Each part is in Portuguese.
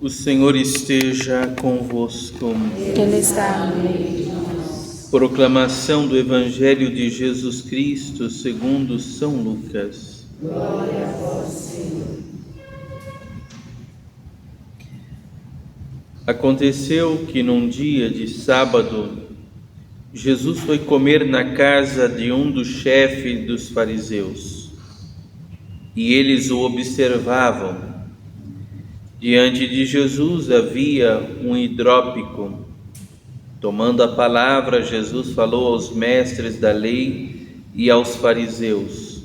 O Senhor esteja convosco. Ele está no meio de nós. Proclamação do Evangelho de Jesus Cristo segundo São Lucas. Glória a vós, Senhor. Aconteceu que num dia de sábado, Jesus foi comer na casa de um dos chefes dos fariseus, e eles o observavam. Diante de Jesus havia um hidrópico. Tomando a palavra, Jesus falou aos mestres da lei e aos fariseus: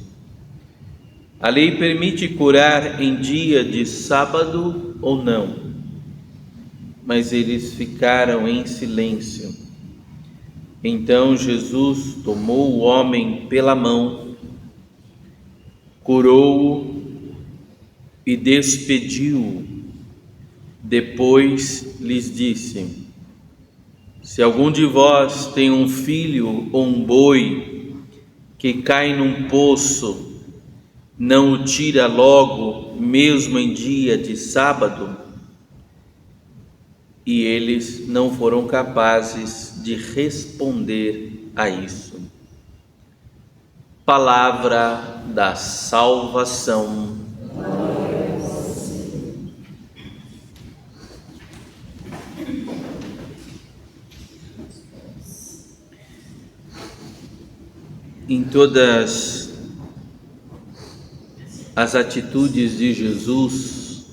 a lei permite curar em dia de sábado ou não? Mas eles ficaram em silêncio. Então Jesus tomou o homem pela mão, curou-o e despediu-o. Depois lhes disse: se algum de vós tem um filho ou um boi que cai num poço, não o tira logo, mesmo em dia de sábado? E eles não foram capazes de responder a isso. Palavra da salvação. Em todas as atitudes de Jesus,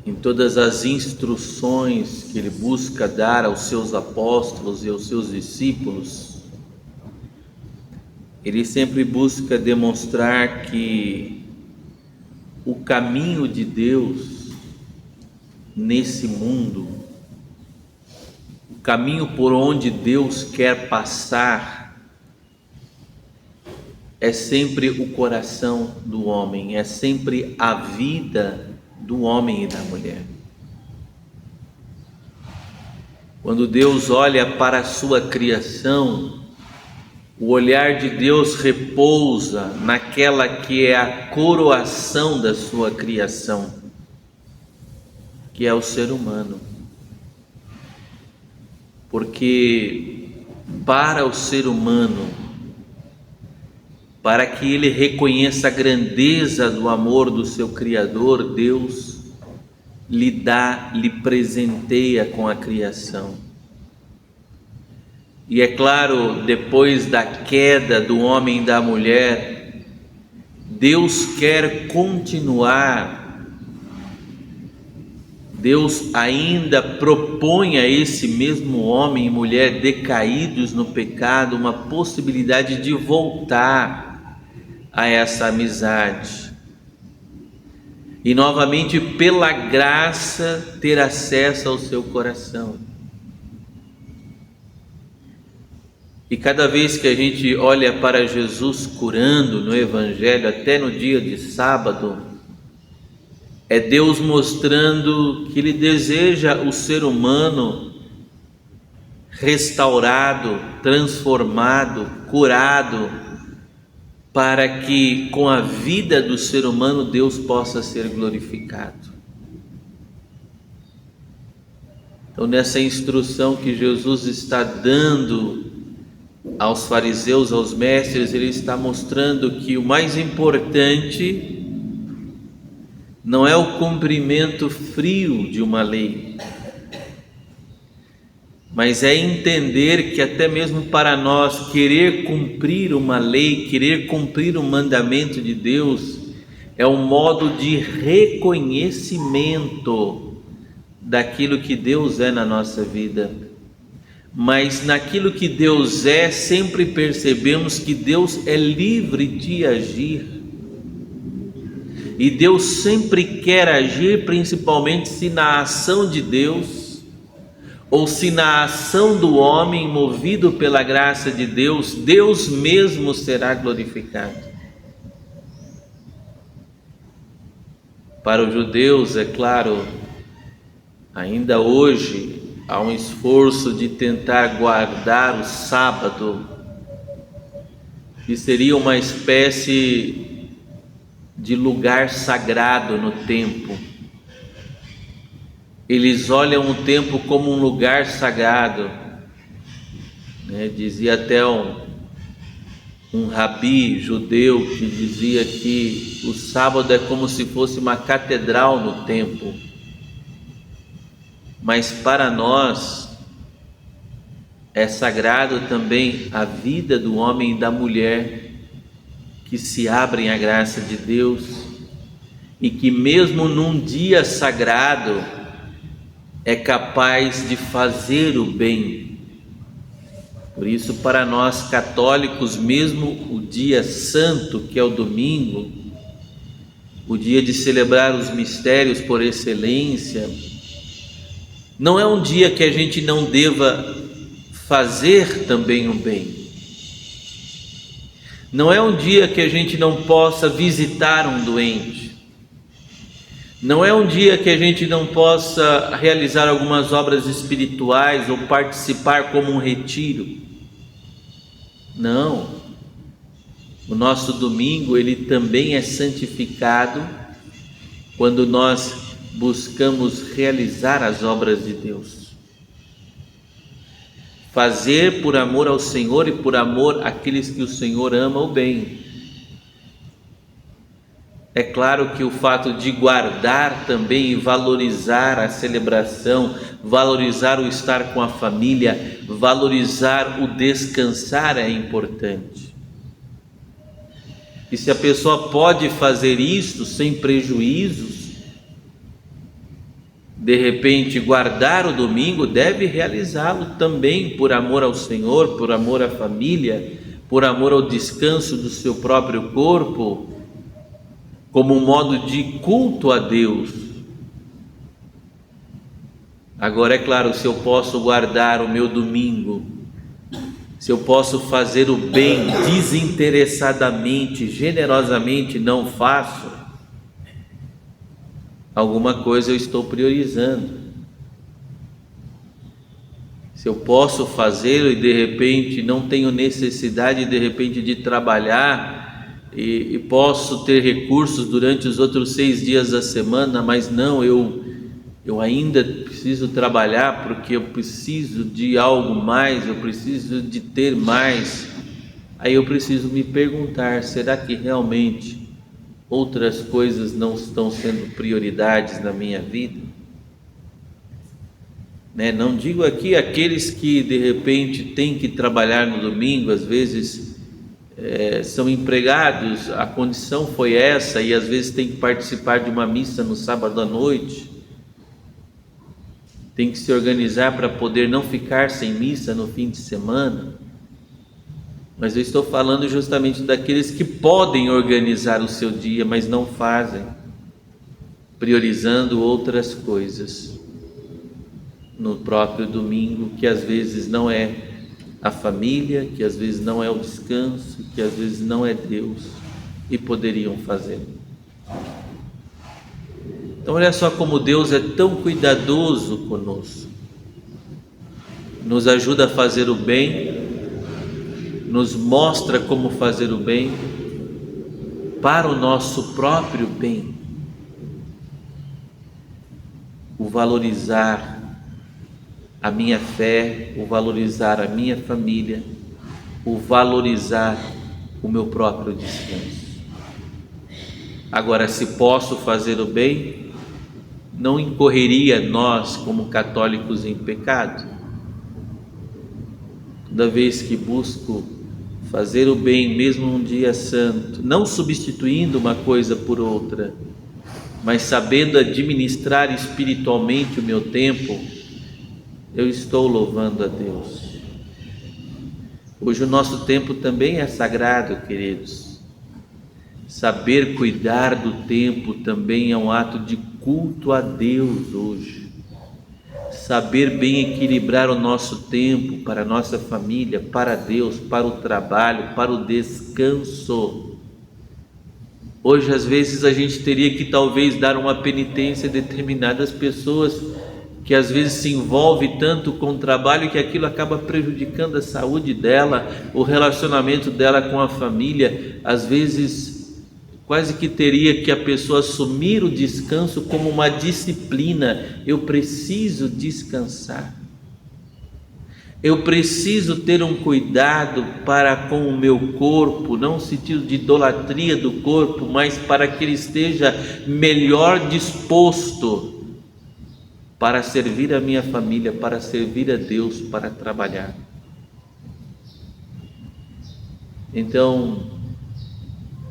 em todas as instruções que ele busca dar aos seus apóstolos e aos seus discípulos, ele sempre busca demonstrar que o caminho de Deus nesse mundo, o caminho por onde Deus quer passar, é sempre o coração do homem, é sempre a vida do homem e da mulher. Quando Deus olha para a sua criação, o olhar de Deus repousa naquela que é a coroação da sua criação, que é o ser humano. Porque para o ser humano, para que ele reconheça a grandeza do amor do seu Criador, Deus lhe presenteia com a criação. E é claro, depois da queda do homem e da mulher, Deus quer continuar. Deus ainda propõe a esse mesmo homem e mulher decaídos no pecado uma possibilidade de voltar a essa amizade e novamente pela graça ter acesso ao seu coração. E cada vez que a gente olha para Jesus curando no Evangelho, até no dia de sábado, é Deus mostrando que Ele deseja o ser humano restaurado, transformado, curado, para que com a vida do ser humano Deus possa ser glorificado. Então, nessa instrução que Jesus está dando aos fariseus, aos mestres, ele está mostrando que o mais importante não é o cumprimento frio de uma lei, mas é entender que até mesmo para nós querer cumprir uma lei, querer cumprir um mandamento de Deus, é um modo de reconhecimento daquilo que Deus é na nossa vida. Mas naquilo que Deus é, sempre percebemos que Deus é livre de agir. E Deus sempre quer agir, principalmente se na ação de Deus, ou se na ação do homem, movido pela graça de Deus, Deus mesmo será glorificado. Para os judeus, é claro, ainda hoje há um esforço de tentar guardar o sábado, que seria uma espécie de lugar sagrado no templo. Eles olham o templo como um lugar sagrado, né? Dizia até um rabi judeu que dizia que o sábado é como se fosse uma catedral no templo. Mas para nós é sagrado também a vida do homem e da mulher que se abrem à graça de Deus e que mesmo num dia sagrado é capaz de fazer o bem. Por isso, para nós católicos, mesmo o dia santo, que é o domingo, o dia de celebrar os mistérios por excelência, não é um dia que a gente não deva fazer também o bem. Não é um dia que a gente não possa visitar um doente. Não é um dia que a gente não possa realizar algumas obras espirituais ou participar como um retiro. Não. O nosso domingo, ele também é santificado quando nós buscamos realizar as obras de Deus. Fazer por amor ao Senhor e por amor àqueles que o Senhor ama o bem. É claro que o fato de guardar também e valorizar a celebração, valorizar o estar com a família, valorizar o descansar é importante. E se a pessoa pode fazer isso sem prejuízos, de repente guardar o domingo, deve realizá-lo também por amor ao Senhor, por amor à família, por amor ao descanso do seu próprio corpo, como um modo de culto a Deus. Agora, é claro, se eu posso guardar o meu domingo, se eu posso fazer o bem desinteressadamente, generosamente, não faço, alguma coisa eu estou priorizando. Se eu posso fazê-lo e de repente não tenho necessidade de trabalhar e posso ter recursos durante os outros 6 dias da semana, mas não, eu ainda preciso trabalhar porque eu preciso de algo mais, eu preciso de ter mais, aí eu preciso me perguntar, será que realmente outras coisas não estão sendo prioridades na minha vida? Né? Não digo aqui aqueles que de repente têm que trabalhar no domingo, às vezes são empregados, a condição foi essa, e às vezes tem que participar de uma missa no sábado à noite, tem que se organizar para poder não ficar sem missa no fim de semana. Mas eu estou falando justamente daqueles que podem organizar o seu dia, mas não fazem, priorizando outras coisas no próprio domingo, que às vezes não é a família, que às vezes não é o descanso, que às vezes não é Deus, e poderiam fazer. Então olha só como Deus é tão cuidadoso conosco, nos ajuda a fazer o bem, nos mostra como fazer o bem para o nosso próprio bem, o valorizar a minha fé, o valorizar a minha família, o valorizar o meu próprio descanso. Agora, se posso fazer o bem, não incorreria nós como católicos em pecado. Toda vez que busco fazer o bem, mesmo num dia santo, não substituindo uma coisa por outra, mas sabendo administrar espiritualmente o meu tempo, eu estou louvando a Deus. Hoje o nosso tempo também é sagrado, queridos. Saber cuidar do tempo também é um ato de culto a Deus hoje. Saber bem equilibrar o nosso tempo para a nossa família, para Deus, para o trabalho, para o descanso. Hoje, às vezes, a gente teria que talvez dar uma penitência a determinadas pessoas que às vezes se envolve tanto com o trabalho que aquilo acaba prejudicando a saúde dela, o relacionamento dela com a família. Às vezes Quase que teria que a pessoa assumir o descanso como uma disciplina. Eu preciso descansar. Eu preciso ter um cuidado para com o meu corpo, não no sentido de idolatria do corpo, mas para que ele esteja melhor disposto para servir a minha família, para servir a Deus, para trabalhar. Então,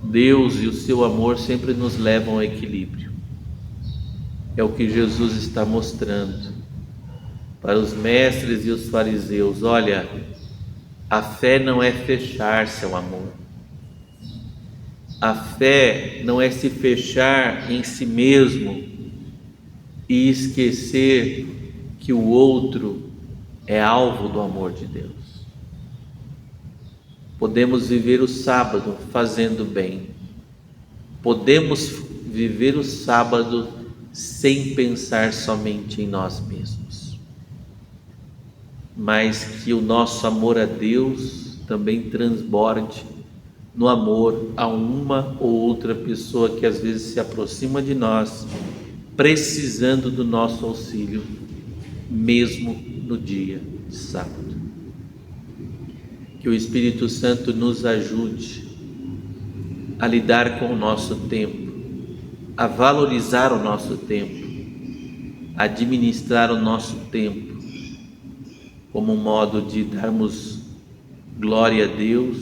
Deus e o seu amor sempre nos levam ao equilíbrio. É o que Jesus está mostrando para os mestres e os fariseus. Olha, a fé não é fechar-se ao amor. A fé não é se fechar em si mesmo e esquecer que o outro é alvo do amor de Deus. Podemos viver o sábado fazendo bem. Podemos viver o sábado sem pensar somente em nós mesmos. Mas que o nosso amor a Deus também transborde no amor a uma ou outra pessoa que às vezes se aproxima de nós, precisando do nosso auxílio, mesmo no dia de sábado. Que o Espírito Santo nos ajude a lidar com o nosso tempo, a valorizar o nosso tempo, a administrar o nosso tempo, como um modo de darmos glória a Deus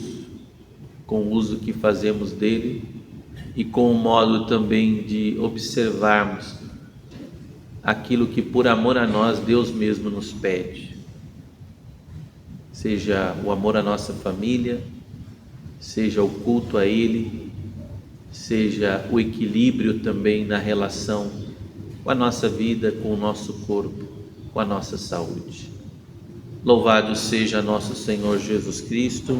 com o uso que fazemos dele e com um modo também de observarmos aquilo que por amor a nós Deus mesmo nos pede, seja o amor à nossa família, seja o culto a Ele, seja o equilíbrio também na relação com a nossa vida, com o nosso corpo, com a nossa saúde. Louvado seja nosso Senhor Jesus Cristo.